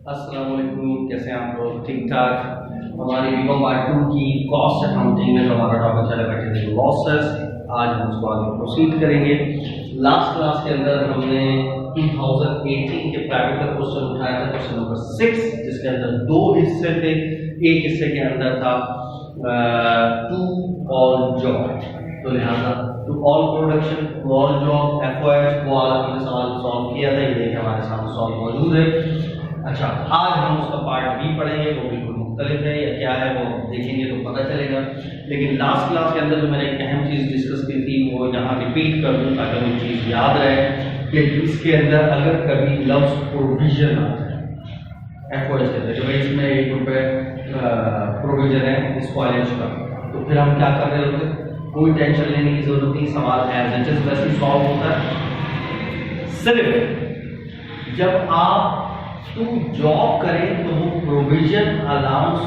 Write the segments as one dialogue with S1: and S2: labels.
S1: अस्सलाम वालेकुम, कैसे हैं आप लोग? ठीक ठाक। हमारी बीकॉम पार्ट 2 की कॉस्ट अकाउंटिंग में हमारा टॉपिक चला कंटिन्यू लॉसेस। आज हम उसको आगे प्रोसीड करेंगे। लास्ट क्लास के अंदर हमने 2018 के प्राइवेट का क्वेश्चन उठाया था, क्वेश्चन नंबर 6, जिसके अंदर दो हिस्से थे। एक हिस्से के अंदर था टू ऑल जॉब, तो लिहाजा to all production, to all job, FOH को हमने सवाल सॉल्व किया था। ये हमारे सामने सॉल्व मौजूद है। अच्छा, आज हम उसका पार्ट बी पढ़ेंगे, वो बिल्कुल मुख्तलिफ है या क्या है वो देखेंगे तो पता चलेगा। लेकिन लास्ट क्लास के अंदर जो मैंने एक अहम चीज़ डिस्कस की थी वो यहाँ रिपीट कर दूँ ताकि वो चीज़ याद रहे कि इसके अंदर अगर कभी लफ्ज़ प्रोविजन आ जाए एफओएच के अंदर, भाई इसमें ₹1 प्रोविजन है इस कॉलेज का, तो फिर हम क्या कर रहे होते? कोई टेंशन लेने की जरूरत नहीं, सवाल एज इट इज वैसे ही सॉल्व होता है। सिर्फ जब आप टू जॉब करें तो वो प्रोविजन अलाउंस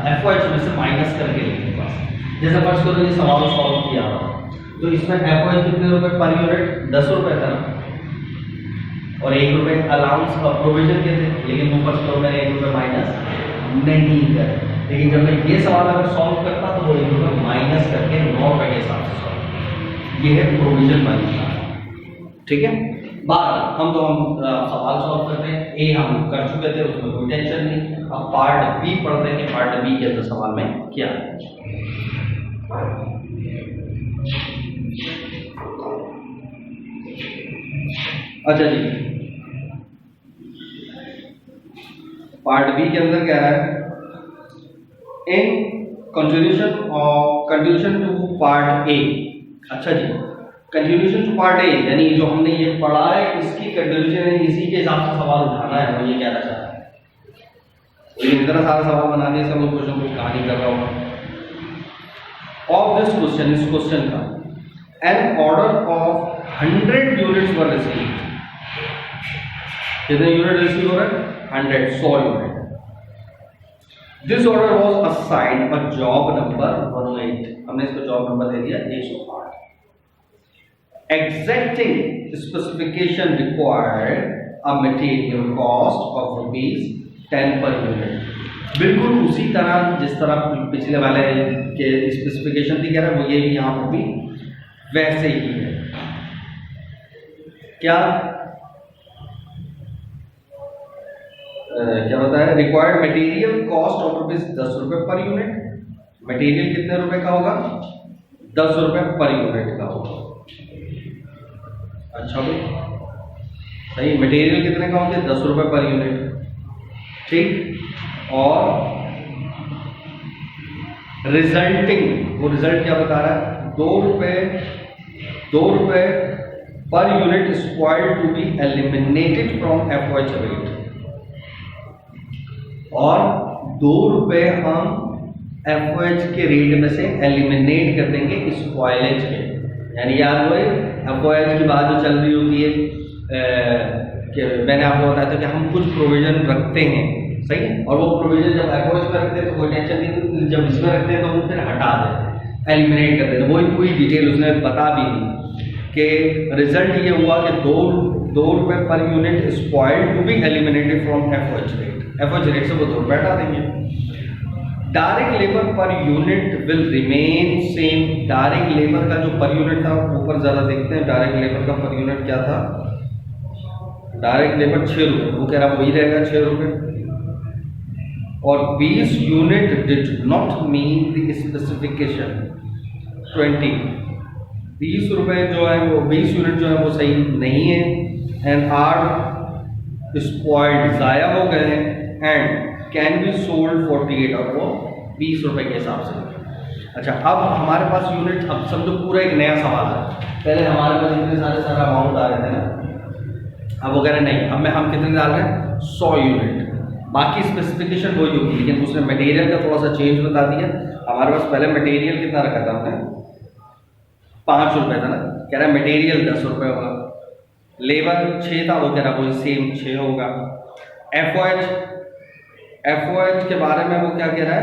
S1: एफओएच में से माइनस करके लिखने पास। जैसे फर्स्ट करो ये सवाल सॉल्व किया तो इसमें एफओएच कितने रुपए पर यूनिट? 10 रुपए था और ₹1 अलाउंस और प्रोविजन के थे, लेकिन वो फर्स्ट करो मैंने ₹1 माइनस नहीं करे। लेकिन जब मैं ये सवाल अगर सॉल्व करता तो वो ₹1 माइनस करके ₹9 के हिसाब से सॉल्व, ये है प्रोविजन माइनस। ठीक है, हम सवाल सॉल्व करते हैं। ए हम कर चुके थे, उसमें कोई टेंशन नहीं। अब पार्ट बी पढ़ते हैं कि पार्ट बी के अंदर सवाल में क्या है। अच्छा जी, पार्ट बी के अंदर क्या है? इन कंटिन्यूशन टू पार्ट ए। अच्छा जी, कंटिन्यूशन टू पार्ट ए यानी जो हमने ये पढ़ा है इसकी कंटिन्यूशन है, इसी के हिसाब से सवाल उठाना है। वो ये कहना चाहता है, लेकिन इतना सारा सवाल बना दिया सब लोग क्वेश्चन कुछ कहानी कर रहा होगा। ऑफ दिस क्वेश्चन, इस क्वेश्चन का an order of 100 units were received. कितने यूनिट रिसीव हो रहे हैं? 100 unit. This order was assigned a job number 108। हमने इसको जॉब नंबर दे दिया 108। Exacting specification required a material cost of ₹10 per unit। बिल्कुल उसी तरह जिस तरह पिछले वाले के स्पेसिफिकेशन थी, कह रहा है वो ये भी यहाँ पर भी वैसे ही है। क्या क्या बताया? Required material cost of ₹10 per unit. Material कितने रुपए का होगा? ₹10 पर यूनिट का होगा। अच्छा भाई, सही। मटेरियल कितने का होते हैं? ₹10 पर यूनिट। ठीक, और रिजल्टिंग, वो रिजल्ट क्या बता रहा है? ₹2 per unit squared to be eliminated from FOH rate. और ₹2 हम एफओएच के रेट में से एलिमिनेट कर देंगे स्क्वायलेज के। यानी याद हुए एफओएच की बात जो चल रही होती है कि मैंने आपको बताया था कि हम कुछ प्रोविजन रखते हैं, सही है, और वो प्रोविजन जब एफओएच में रखते हैं तो कोई टेंशन नहीं, जब इसमें रखते हैं तो वो फिर हटा देते, एलिमिनेट कर देते। वही पूरी डिटेल उसने बता भी दी कि रिजल्ट ये हुआ कि ₹2 per unit spoiled to be eliminated from FOH rate. FOH rate से वो ₹2 हटा देंगे। Direct labour per unit will remain same. Direct labour का जो पर यूनिट था, ऊपर जरा देखते हैं डायरेक्ट लेबर का पर यूनिट क्या था। डायरेक्ट लेबर ₹6, वो कह रहा वही रहेगा ₹6। और 20 unit did not meet the specification 20। ₹20 जो है वो 20 यूनिट जो है वो सही नहीं है, एंड आर स्पॉइल्ड, ज़ाया हो गए हैं, एंड कैन बी सोल्ड 48, और वो ₹20 के हिसाब से। अच्छा, अब हमारे पास यूनिट, अब समझो पूरा एक नया सवाल है। पहले हमारे पास इतने सारे अमाउंट आ रहे थे ना, अब वो कह रहे नहीं, अब हम कितने डाल रहे हैं? 100 यूनिट। बाकी स्पेसिफिकेशन वही होगी, लेकिन उसने मटेरियल का थोड़ा सा चेंज बता दिया। हमारे पास पहले मटेरियल कितना रखा था हमने? ₹5 था ना, कह रहा है मटेरियल ₹10 होगा। लेबर 6 था, वो कह रहा वही सेम 6 होगा। एफओएच के बारे में वो क्या कह रहा है?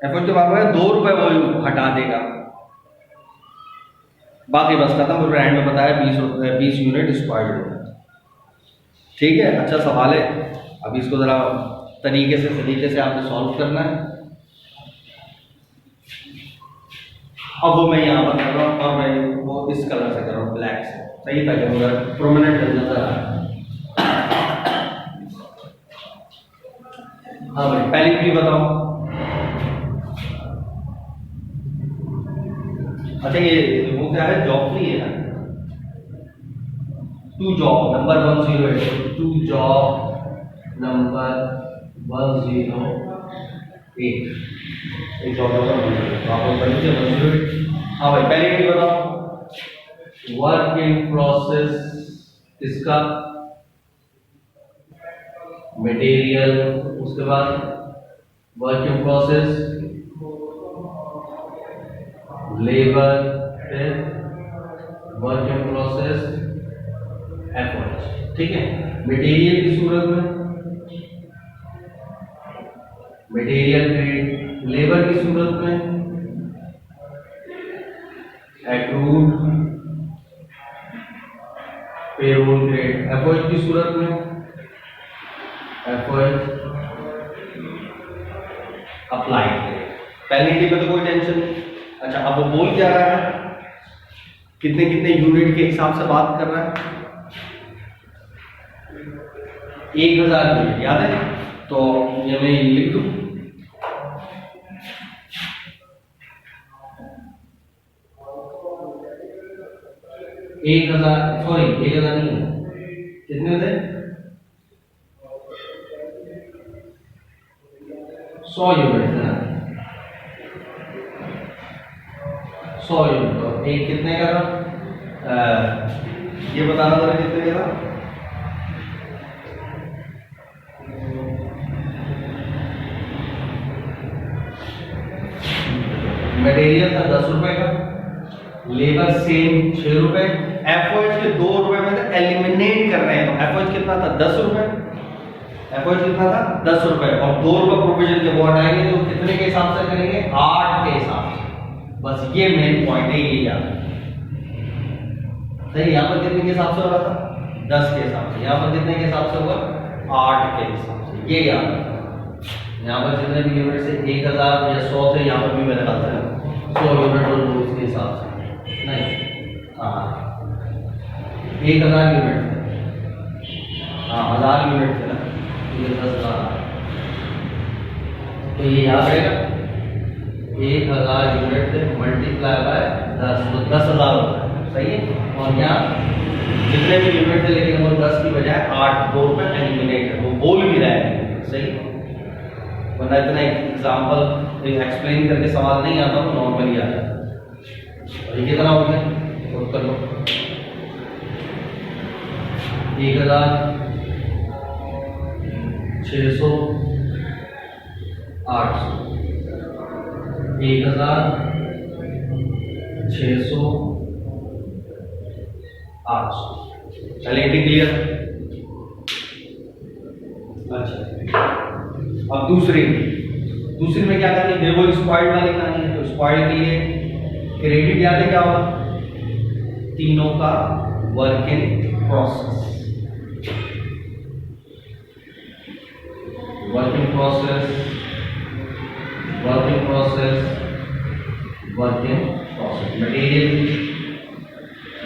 S1: एफओएच के बारे में ₹2 वो हटा देगा, बाकी बस खत्म। फिर एंड में बताया 20 यूनिट स्क्वायर्ड। ठीक है, अच्छा सवाल है। अब इसको ज़रा तरीके से आपने सॉल्व करना है। अब वो मैं यहाँ पर कर रहा हूँ और मैं वो इस कलर से कर रहा हूँ, ब्लैक से, सही था कि मुझे प्रोमिनेंट नजर आ रहा है। हाँ भाई, पहली ट्री बताओ। अच्छा ये वो क्या है, जॉब ट्री है ना, 2 जॉब नंबर 108, 2 जॉब नंबर 108, एक जॉब नंबर तो आप ऊपर नीचे 108। हाँ भाई, पहली ट्री बताओ। वर्क इन प्रोसेस इसका मटेरियल, उसके बाद वर्क इन प्रोसेस लेबर, फिर वर्क इन प्रोसेस एफर्ट। ठीक है, मटेरियल की सूरत में मटेरियल ग्रेड, लेबर की सूरत में एक्रूड पेरोल ग्रेड, एफर्ट की सूरत में एफर्ट अप्लाइड ग्रेड। पहली टी में तो कोई टेंशन नहीं। अच्छा, अब वो बोल क्या रहा है, कितने कितने यूनिट के हिसाब से बात कर रहा है, 1000 यूनिट, याद है? तो ये मैं लिख दूं, एक हजार, सॉरी 1000 नहीं, कितने थे, 100 यूनिट है ना, 100 यूनिट। तो एक कितने का था, ये बताना था कितने का था, मटेरियल था 10 रुपए का, लेबर सेम 6 रुपए, एफर्ट के 2 रुपए में तो एलिमिनेट कर रहे हैं, तो एफर्ट कितना था, 10 रुपए, एफर्ट कितना था 10 रुपए, और 2 रुपए प्रोविजन के वो हटाएंगे तो कितने के हिसाब से करेंगे, 8 के हिसाब से। बस ये मेन पॉइंट है, ये याद सही। यहाँ पर कितने के हिसाब से हो रहा था, 10 के हिसाब से, यहाँ पर कितने के हिसाब से होगा, 8 के हिसाब से, ये याद रखना। यहाँ पर जितने भी यूनिट से 1000 या 100 थे, यहाँ पर भी मेरे ख्याल से 100 यूनिट और उसके हिसाब से नहीं, हाँ 1000 यूनिट थे, हाँ 1000 यूनिट थे ना, ये 10,000, तो ये याद रहेगा 1000 यूनिट थे मल्टीप्लाई बाय 10, तो 10,000 होता है, सही है। और यहाँ जितने भी यूनिट थे, लेकिन वो 10 की बजाय 8, 2 रुपए एलिमिनेट है, वो बोल भी रहा है, सही। वरना इतना एग्जाम्पल एक्सप्लेन करके सवाल नहीं आता, तो नॉर्मली आ जाता है। और ये कितना हो गया, तो कर लो, 1600, 800, 1600, 800। चलिए क्लियर। अच्छा, अब दूसरी में क्या करनी है, वो स्क्वायर्ड वाली कहानी है, तो स्क्वायर्ड के लिए क्रेडिट याद है क्या होगा, तीनों का work in process, work in process, work in process, work in process,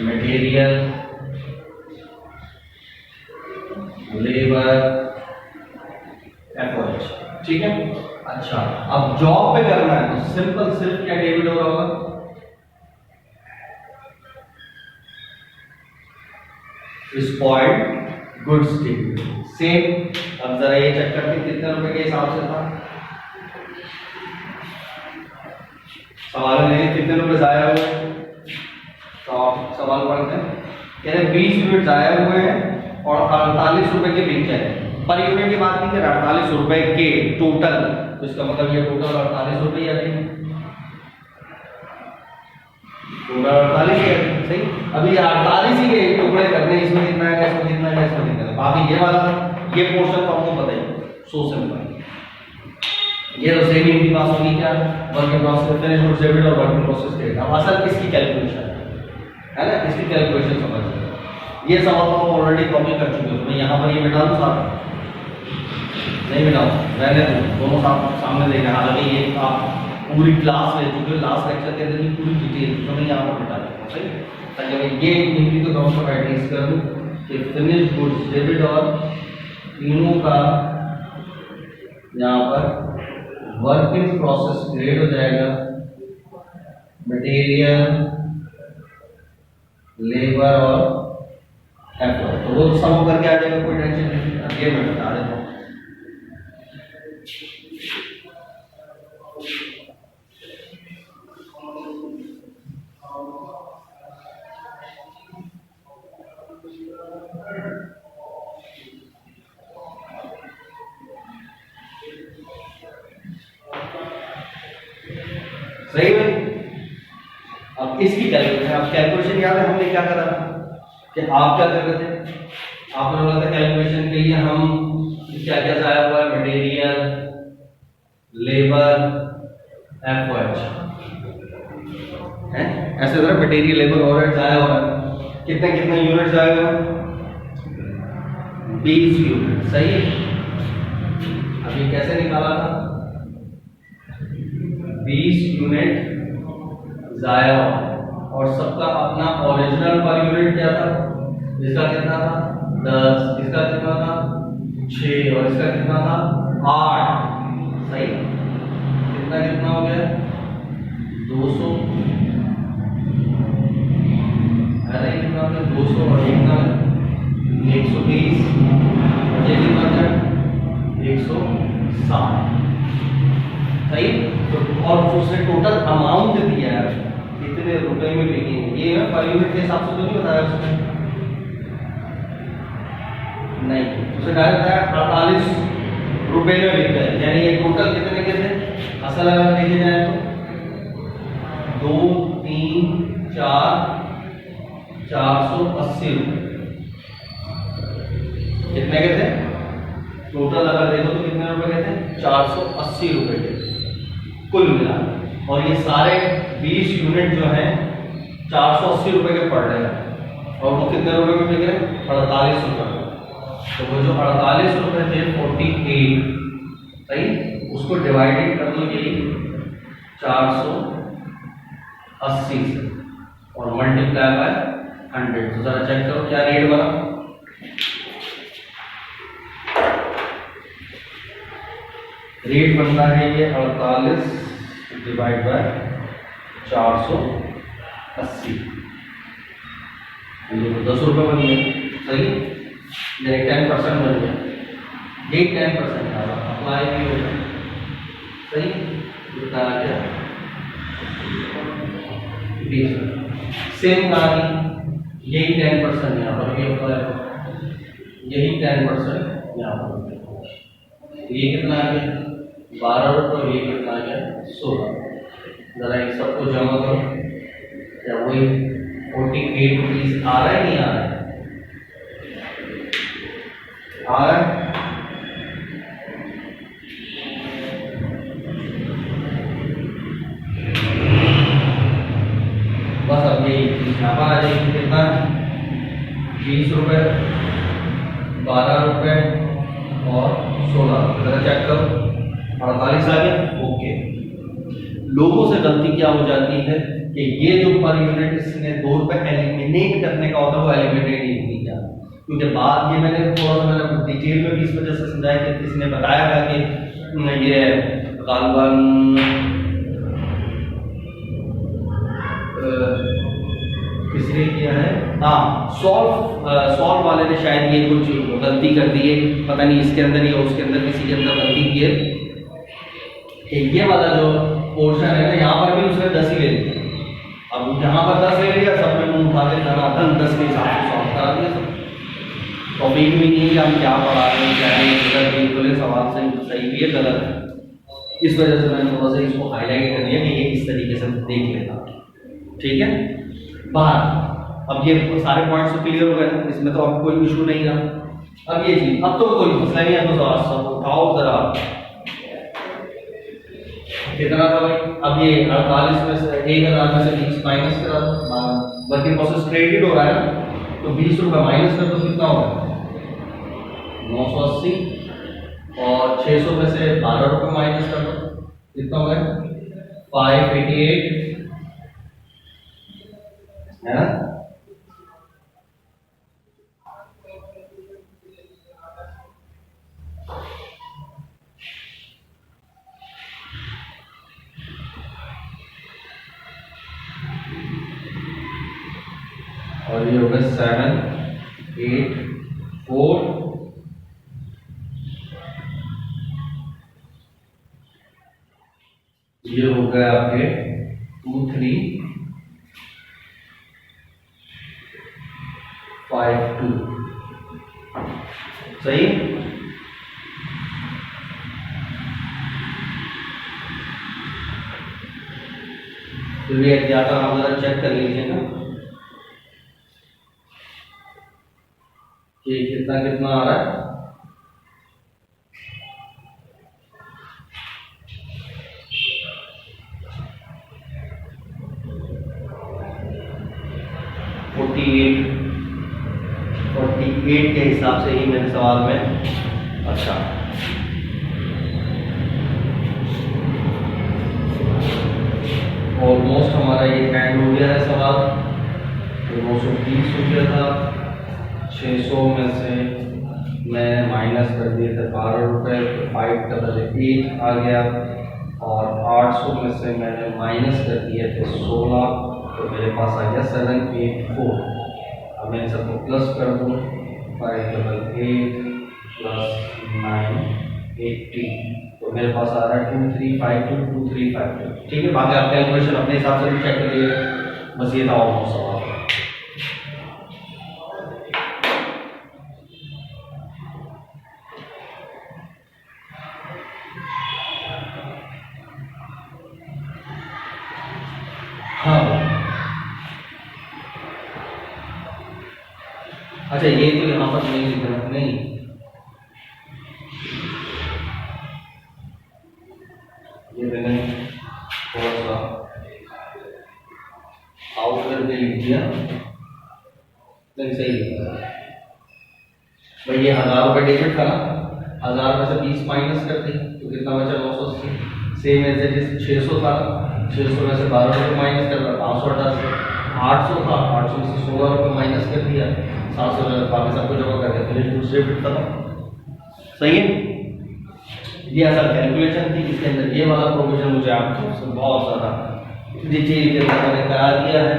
S1: material, labour, effort. ठीक है। अच्छा, अब जॉब पे करना है तो सिर्फ क्या डेबिट हो रहा होगा, स्पॉइल्ड गुड्स डेबिट, सेम। अब जरा ये चेक करते कितने रुपए के हिसाब से था, सवाल में कितने रुपए जाया हुए, तो आप सवाल पढ़ते हैं, कह रहे 20 यूनिट जाया हुए हैं और 48 रुपए के बिक जाए, पर यूनिट की बात नहीं कर रहा, 48 रुपए के टोटल, तो इसका मतलब ये टोटल 48 रुपए आ जाएंगे, टोटल 48 है, सही। अभी 48 ही के टुकड़े करने, इसमें कितना है, इसमें कितना है, इसमें कितना है, बाकी ये वाला ये पोर्शन तो आपको पता ही, सो सिंपल। ये तो सेम ही पास होगी क्या, work in process finish goods debit और वर्क इन प्रोसेस क्रेडिट। अब असल इसकी कैलकुलेशन है ना, इसकी कैलकुलेशन समझ लो। ये सवाल तो हम ऑलरेडी कॉपी कर चुके हो, तो मैं यहाँ पर ये मिटा दूँ सारा, नहीं बेटा रहने दो, दोनों सामने देख रहे हैं। हालांकि ये आप पूरी क्लास ले चुके हो, लास्ट लेक्चर के अंदर भी पूरी डिटेल तो मैं यहाँ पर बता देता हूँ, सही। ताकि मैं ये इनकी तो ग्राउंड पर एटलीस्ट कर दूँ कि फिनिश गुड्स डेबिट और तीनों का यहाँ पर वर्क इन प्रोसेस ग्रेड हो जाएगा मटेरियल, लेबर और एफर्ट। तो वो सब करके आ जाएगा, कोई टेंशन नहीं। ये मैं बता देता हूँ। सही है। अब इसकी कैलकुलेशन, अब कैलकुलेशन याद है हमने क्या करा था कि आप क्या कर रहे थे, आपने बोला था कैलकुलेशन के लिए हम क्या क्या जाया हुआ है, मटेरियल, लेबर, एफओएच है, ऐसे तरह मटेरियल, लेबर, ओवरहेड जाया हुआ है। कितने कितने यूनिट जाए हुए हैं, 20 यूनिट, सही है। अब ये कैसे निकाला था, 20 यूनिट जाया हुआ और सबका अपना ओरिजिनल पर यूनिट क्या था, इसका कितना था 10, इसका कितना था 6 और इसका कितना था 8, सही। कितना कितना हो गया 200, अरे कितना हो गया 200 और कितना 120 और ये कितना है 160, सही। तो और उसने टोटल अमाउंट दिया है कितने रुपए में बिकेंगे, ये है पर यूनिट के हिसाब से तो नहीं बताया उसने, नहीं उसने डायरेक्ट बताया 48 रुपए में बिक गए। यानी ये टोटल कितने के थे, असल अगर देखे जाए तो 2 3 4 480 रुपए कितने के थे टोटल, अगर देखो तो कितने रुपए के थे 480 रुपए के कुल मिला। और ये सारे 20 यूनिट जो हैं 480 रुपए के पड़ रहे हैं और वो कितने रुपए में बिक रहे हैं 48 रुपए में। तो वो जो 48 रुपए थे 48, सही, उसको डिवाइडेड कर दो यही 480 से और मल्टीप्लाई बाय 100। तो जरा चेक करो क्या रेट बना, रेट बनता है ये 48 डिवाइड बाय 480, ये 10 रुपये बन गए, सही। ये 10% बन गया, ये 10% अप्लाई भी हो गया, सही। कितना आ गया 20। सेम कहानी यही 10% यहाँ पर भी अप्लाई हो, यही 10% यहाँ पर। ये कितना आ गया 12 रुपये और ये कितना आ गया 16। जरा इन सबको जमा करो, क्या वही 48 रुपीज आ रहा है, नहीं आ रहा है, आ रहा है। बस अब यही यहाँ पर आ जाएगी कितना 20 रुपये 12 रुपये और 16। जरा चेक करो 48 आ गया, ओके। लोगों से गलती क्या हो जाती है कि ये जो पर यूनिट इसने 2 रुपए एलिमिनेट करने का होता है वो एलिमिनेट ही नहीं किया, क्योंकि बाद ये मैंने थोड़ा सा मैंने डिटेल में भी इस वजह से समझाया कि इसने बताया था कि ये गालबन किसने किया है, हाँ सॉल्व वाले ने शायद ये कुछ गलती कर दी है, पता नहीं इसके अंदर या उसके अंदर किसी के अंदर गलती की है। ये वाला जो पोर्शन है ना यहाँ पर भी उसने 10 ही ले लिया, अब यहाँ पर 10 ले लिया, सब में मुंह उठा के धनाधन 10 के हिसाब से सॉल्व करा दिया सब। टॉपिक भी नहीं है हम क्या पढ़ा रहे हैं, क्या नहीं, बिल्कुल सवाल सही भी है गलत है। इस वजह से मैंने थोड़ा सा इसको हाईलाइट कर दिया कि ये इस तरीके से देख लेना, ठीक है। बाहर अब ये सारे पॉइंट्स तो क्लियर हो गए, इसमें तो अब कोई इशू नहीं रहा। अब ये चीज अब तो कोई मसला नहीं है, तो सब उठाओ जरा कितना था भाई। अब ये 48 में से 1000 में से 20 माइनस करा, वर्किंग प्रोसेस क्रेडिट हो रहा है ना, तो 20 रुपये माइनस कर तो कितना होगा 980 और 600 में से 12 रुपये माइनस कर दो, कितना हो गया 588 है ना। और ये हो गया 784, ये हो गया आपके 2352, सही। तो ये जाकर आप जरा चेक कर लीजिएगा कि कितना कितना आ रहा है। फोर्टी एट के हिसाब से ही मेरे सवाल में। अच्छा, ऑलमोस्ट हमारा ये एंड हो गया है सवाल। तो 930 हो गया था, 600 में से मैं माइनस कर दिए थे 12 रुपये, तो 5 का बदले 1 आ गया। और 800 में से मैंने माइनस कर दिए थे 16, तो मेरे पास आ गया 784। अब मैं सबको प्लस कर दूँ, 588 प्लस 980, तो मेरे पास आ रहा है 2352। ठीक है, बाकी आप कैलकुलेशन अपने हिसाब से भी चेक करिएगा। बस ये था ऑलमोस्ट सवाल। हाँ, अच्छा ये तो यहाँ पर नहीं लिख रहा, नहीं ये मैंने थोड़ा सा आउट करके लिख दिया, नहीं सही लिखा भाई। ये 1000 रुपये डेबिट था ना, 1000 में से 20 माइनस कर दी तो कितना बचा 980। सेम ऐसे जैसे 600 था, 600 में से 12 रुपये माइनस कर दिया 588। 800 था, 800 में से 16 रुपये माइनस कर दिया 700, बाकी सबको जमा कर दिया, फिर दूसरे फिट था। सही है, ये असल कैलकुलेशन थी। इसके अंदर ये वाला प्रोविजन मुझे आपको बहुत ज़्यादा डिटेल के अंदर मैंने करा दिया है।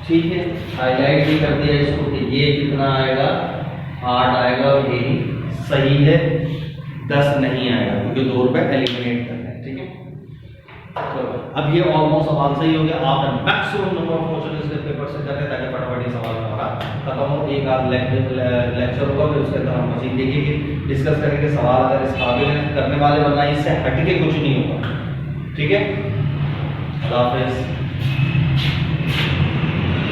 S1: ठीक है, हाईलाइट भी कर दिया इसको कि ये कितना आएगा 8 आएगा, और यही सही है, 10 नहीं आएगा क्योंकि 2 रुपये एलिमिनेट करना है। ठीक है, तो अब ये ऑलमोस्ट सवाल सही हो गया। आपने मैक्सिमम नंबर ऑफ क्वेश्चन इसके पेपर से करके ताकि फटाफट ये सवाल हमारा खत्म हो। एक आध लेक्चर होगा, फिर उसके अंदर हम मशीन देखेंगे, डिस्कस करेंगे सवाल अगर इस काबिल करने वाले, वरना इससे हटके कुछ नहीं होगा। ठीक है, अल्लाह हाफिज़।